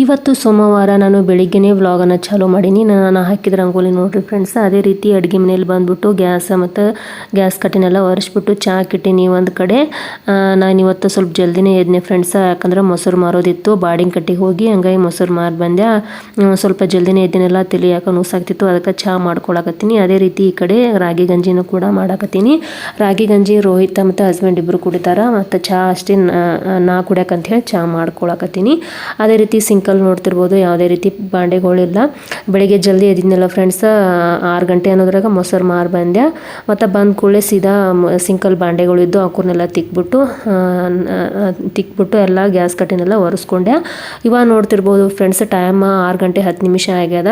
ಇವತ್ತು ಸೋಮವಾರ ನಾನು ಬೆಳಿಗ್ಗೆನೇ ವ್ಲಾಗನ್ನು ಚಾಲೂ ಮಾಡೀನಿ. ನಾನು ಹಾಕಿದ ರಂಗೋಲಿ ನೋಡಿರಿ ಫ್ರೆಂಡ್ಸ್. ಅದೇ ರೀತಿ ಅಡುಗೆ ಮನೇಲಿ ಬಂದುಬಿಟ್ಟು ಗ್ಯಾಸ್ ಕಟ್ಟಿನೆಲ್ಲ ಒರೆಸ್ಬಿಟ್ಟು ಚಹಾ ಇಟ್ಟಿನಿ ಒಂದು ಕಡೆ. ನಾನು ಇವತ್ತು ಸ್ವಲ್ಪ ಜಲ್ದಿನೇ ಎದ್ನೆ ಫ್ರೆಂಡ್ಸ್, ಯಾಕಂದ್ರೆ ಮೊಸರು ಮಾರೋದಿತ್ತು. ಬಾಡಿನ ಕಟ್ಟಿಗೆ ಹೋಗಿ ಹಂಗಾಗಿ ಮೊಸರು ಮಾರಿ ಬಂದೆ. ಸ್ವಲ್ಪ ಜಲ್ದಿನೇ ಎದ್ದಿನೆಲ್ಲ ತಲೆ ಯಾಕೆ ನೋಸಾಗ್ತಿತ್ತು, ಅದಕ್ಕೆ ಚಹಾ ಮಾಡ್ಕೊಳಕತ್ತೀನಿ. ಅದೇ ರೀತಿ ಈ ಕಡೆ ರಾಗಿ ಗಂಜಿನೂ ಕೂಡ ಮಾಡಾಕತ್ತೀನಿ. ರಾಗಿ ಗಂಜಿ ರೋಹಿತ ಮತ್ತು ಹಸ್ಬೆಂಡ್ ಇಬ್ಬರು ಕುಡಿತಾರೆ, ಮತ್ತು ಚಹಾ ಅಷ್ಟೇ ನಾ ಕುಡಿಯೋಕಂತ ಹೇಳಿ ಚಹಾ ಮಾಡ್ಕೊಳಕತ್ತೀನಿ. ಅದೇ ರೀತಿ ಸಿಂಕಲ್ಲಿ ನೋಡ್ತಿರ್ಬೋದು ಯಾವುದೇ ರೀತಿ ಬಾಂಡೆಗಳಿಲ್ಲ. ಬೆಳಿಗ್ಗೆ ಜಲ್ದಿ ಎದ್ದಿದ್ನಲ್ಲ ಫ್ರೆಂಡ್ಸ್, 6 ಗಂಟೆ ಅನ್ನೋದ್ರಾಗ ಮೊಸರು ಮಾರಿ ಬಂದೆ. ಮತ್ತು ಬಂದ ಕೂಡಲೇ ಸೀದಾ ಸಿಂಕಲ್ ಬಾಂಡೆಗಳಿದ್ದು ಅವಕ್ಕನ್ನೆಲ್ಲ ತಿಕ್ಬಿಟ್ಟು ಎಲ್ಲ ಗ್ಯಾಸ್ ಕಟ್ಟಿನೆಲ್ಲ ಒರೆಸ್ಕೊಂಡೆ. ಇವಾಗ ನೋಡ್ತಿರ್ಬೋದು ಫ್ರೆಂಡ್ಸ್, ಟೈಮ್ 6 ಗಂಟೆ 10 ನಿಮಿಷ ಆಗ್ಯದ.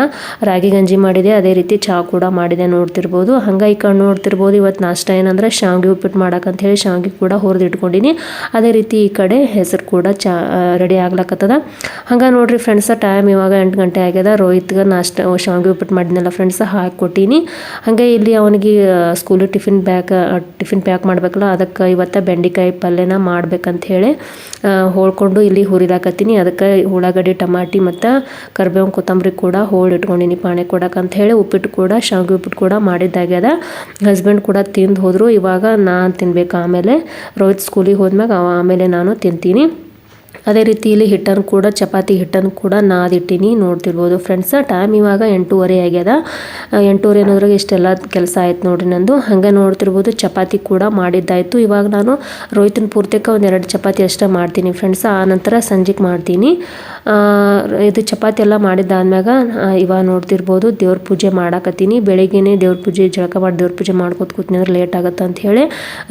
ರಾಗಿ ಗಂಜಿ ಮಾಡಿದೆ, ಅದೇ ರೀತಿ ಚಹಾ ಕೂಡ ಮಾಡಿದೆ ನೋಡ್ತಿರ್ಬೋದು. ಹಂಗಾಗಿ ನೋಡ್ತಿರ್ಬೋದು ಇವತ್ತು ನಾಷ್ಟ ಏನಂದ್ರೆ ಶಾವಿಗೆ ಉಪ್ಪಿಟ್ಟು ಮಾಡಕ್ಕಂತ ಹೇಳಿ ಶಾವಿಗೆ ಕೂಡ ಹುರಿದು ಇಟ್ಕೊಂಡಿನಿ. ಅದೇ ರೀತಿ ಈ ಕಡೆ ಹೆಸರು ಕೂಡ ರೆಡಿ ಆಗ್ಲಕ್ಕತ್ತದ. ಹಂಗೆ ನೋಡ್ರಿ ಫ್ರೆಂಡ್ಸ್, ಟೈಮ್ ಇವಾಗ 8 ಗಂಟೆ ಆಗ್ಯದ. ರೋಹಿತ್ಗೆ ನಾಷ್ಟ ಶಾವಿಗೆ ಉಪ್ಪಿಟ್ಟು ಮಾಡಿದ್ನಲ್ಲ ಫ್ರೆಂಡ್ಸ್, ಹಾಕಿ ಕೊಟ್ಟೀನಿ. ಹಾಗೆ ಇಲ್ಲಿ ಅವನಿಗೆ ಸ್ಕೂಲಿಗೆ ಟಿಫಿನ್ ಪ್ಯಾಕ್ ಮಾಡಬೇಕಲ್ಲ, ಅದಕ್ಕೆ ಇವತ್ತು ಬೆಂಡೆಕಾಯಿ ಪಲ್ಯನ ಮಾಡ್ಬೇಕಂತ ಹೇಳಿ ಹೋಳ್ಕೊಂಡು ಇಲ್ಲಿ ಹುರಿದಾಕತ್ತೀನಿ. ಅದಕ್ಕೆ ಉಳ್ಳಾಗಡ್ಡಿ, ಟಮಾಟಿ ಮತ್ತು ಕರಿಬೇವು ಕೊತ್ತಂಬರಿ ಕೂಡ ಇಟ್ಕೊಂಡಿನಿ ಪಾಣೆ ಕೊಡಕ್ಕಂತ ಹೇಳಿ. ಉಪ್ಪಿಟ್ಟು ಕೂಡ ಶಾವಿಗೆ ಉಪ್ಪಿಟ್ಟು ಕೂಡ ಮಾಡಿದ್ದಾಗ್ಯದ. ಹಸ್ಬೆಂಡ್ ಕೂಡ ತಿಂದು ಹೋದರು. ಇವಾಗ ನಾನು ತಿನ್ಬೇಕು. ಆಮೇಲೆ ರೋಹಿತ್ ಸ್ಕೂಲಿಗೆ ಹೋದ್ಮ್ಯಾಗ ಆಮೇಲೆ ನಾನು ತಿಂತೀನಿ. ಅದೇ ರೀತಿ ಇಲ್ಲಿ ಚಪಾತಿ ಹಿಟ್ಟನ್ನು ಕೂಡ ನಾದಿಟ್ಟಿನಿ ನೋಡ್ತಿರ್ಬೋದು ಫ್ರೆಂಡ್ಸ್. ಟೈಮ್ ಇವಾಗ 8:30 ಆಗ್ಯದ. 8:30 ಅನ್ನೋದ್ರಾಗ ಇಷ್ಟೆಲ್ಲ ಕೆಲಸ ಆಯ್ತು ನೋಡ್ರಿ ನಂದು. ಹಂಗೆ ನೋಡ್ತಿರ್ಬೋದು ಚಪಾತಿ ಕೂಡ ಮಾಡಿದ್ದಾಯಿತು. ಇವಾಗ ನಾನು ರೋಹಿತನ ಪೂರ್ತಕ್ಕೆ 1-2 ಚಪಾತಿ ಅಷ್ಟೇ ಮಾಡ್ತೀನಿ ಫ್ರೆಂಡ್ಸ್. ಆ ನಂತರ ಸಂಜೆಗೆ ಮಾಡ್ತೀನಿ. ಇದು ಚಪಾತಿ ಎಲ್ಲ ಮಾಡಿದ್ದಾದ್ಮ್ಯಾಗ ಇವಾಗ ನೋಡ್ತಿರ್ಬೋದು ದೇವ್ರ ಪೂಜೆ ಮಾಡಾಕತ್ತೀನಿ. ಬೆಳಿಗ್ಗೆನೇ ದೇವ್ರ ಪೂಜೆ ಜಳಕ ಮಾಡಿ ದೇವ್ರ ಪೂಜೆ ಮಾಡ್ಕೊತ ಕೂತ್ನಂದ್ರೆ ಲೇಟ್ ಆಗುತ್ತೆ ಅಂತ ಹೇಳಿ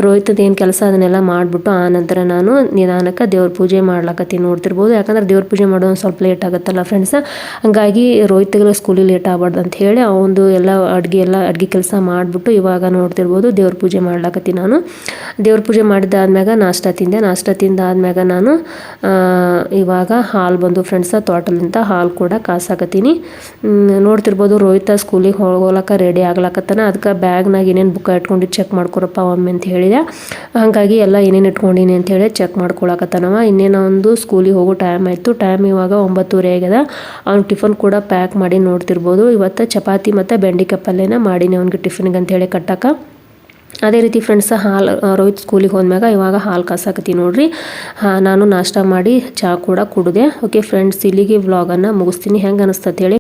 ರೋಹಿತದ ಏನು ಕೆಲಸ ಅದನ್ನೆಲ್ಲ ಮಾಡಿಬಿಟ್ಟು ಆ ನಂತರ ನಾನು ನಿಧಾನಕ್ಕೆ ದೇವ್ರ ಪೂಜೆ ಮಾಡ್ಲಾಕತ್ತೀನಿ ನೋಡ್ತಿರ್ಬೋದು. ಯಾಕಂದ್ರೆ ದೇವ್ರ ಪೂಜೆ ಮಾಡೋದು ಸ್ವಲ್ಪ ಲೇಟ್ ಆಗುತ್ತಲ್ಲ ಫ್ರೆಂಡ್ಸ್. ಹಂಗಾಗಿ ರೋಹಿತ್ಗೆ ಸ್ಕೂಲಿಗೆ ಲೇಟ್ ಆಗಬಾರ್ದು ಅಂತ ಹೇಳಿ ಅವನು ಎಲ್ಲ ಅಡುಗೆ ಕೆಲಸ ಮಾಡಿಬಿಟ್ಟು ಇವಾಗ ನೋಡ್ತಿರ್ಬೋದು ದೇವ್ರ ಪೂಜೆ ಮಾಡ್ಲಾಕತ್ತೀನಿ ನಾನು. ದೇವ್ರ ಪೂಜೆ ಮಾಡಿದ್ದಾದ್ಮ್ಯಾಗ ನಾಷ್ಟ ತಿಂದಾದ್ಮ್ಯಾಗ ನಾನು ಇವಾಗ ಹಾಲು ಬಂದು ಫ್ರೆಂಡ್ಸ ತೋಟಲಿಂದ ಹಾಲು ಕೂಡ ಕಾಸಾಕತ್ತೀನಿ. ನೋಡ್ತಿರ್ಬೋದು ರೋಹಿತ ಸ್ಕೂಲಿಗೆ ಹೋಗೋಲಕ್ಕ ರೆಡಿ ಆಗ್ಲಾಕತ್ತಾನ. ಅದಕ್ಕೆ ಬ್ಯಾಗ್ನಾಗ ಏನೇನು ಬುಕ್ ಇಟ್ಕೊಂಡು ಚೆಕ್ ಮಾಡ್ಕೊರಪ್ಪ ಒಮ್ಮೆ ಅಂತ ಹೇಳಿದೆ. ಹಾಗಾಗಿ ಎಲ್ಲ ಏನೇನು ಇಟ್ಕೊಂಡಿನಿ ಅಂತ ಹೇಳಿ ಚೆಕ್ ಮಾಡ್ಕೊಳಕತ್ತಾನವ. ಇನ್ನೇನೋ ಒಂದು ಸ್ಕೂಲಿಗೆ ಹೋಗೋ ಟೈಮ್ ಆಯಿತು. ಟೈಮ್ ಇವಾಗ 9:30 ಆಗ್ಯದ. ಅವ್ನು ಟಿಫನ್ ಕೂಡ ಪ್ಯಾಕ್ ಮಾಡಿ ನೋಡ್ತಿರ್ಬೋದು. ಇವತ್ತು ಚಪಾತಿ ಮತ್ತು ಬೆಂಡೆಕಾಯಿ ಪಲ್ಯನ ಮಾಡೀನಿ ಅವ್ನಿಗೆ ಟಿಫಿನ್ಗೆ ಅಂತೇಳಿ ಕಟ್ಟಕ್ಕೆ. ಅದೇ ರೀತಿ ಫ್ರೆಂಡ್ಸ್, ರೋಹಿತ್ ಸ್ಕೂಲಿಗೆ ಹೋದ್ಮ್ಯಾಗ ಇವಾಗ ಹಾಲು ಕಾಸಾಕತ್ತೀನಿ ನೋಡ್ರಿ. ನಾನು ನಾಷ್ಟ ಮಾಡಿ ಚಹಾ ಕೂಡ ಕುಡಿದೆ. ಓಕೆ ಫ್ರೆಂಡ್ಸ್, ಇಲ್ಲಿಗೆ ವ್ಲಾಗನ್ನು ಮುಗಿಸ್ತೀನಿ. ಹೆಂಗೆ ಅನಿಸ್ತದೆ ಹೇಳಿ.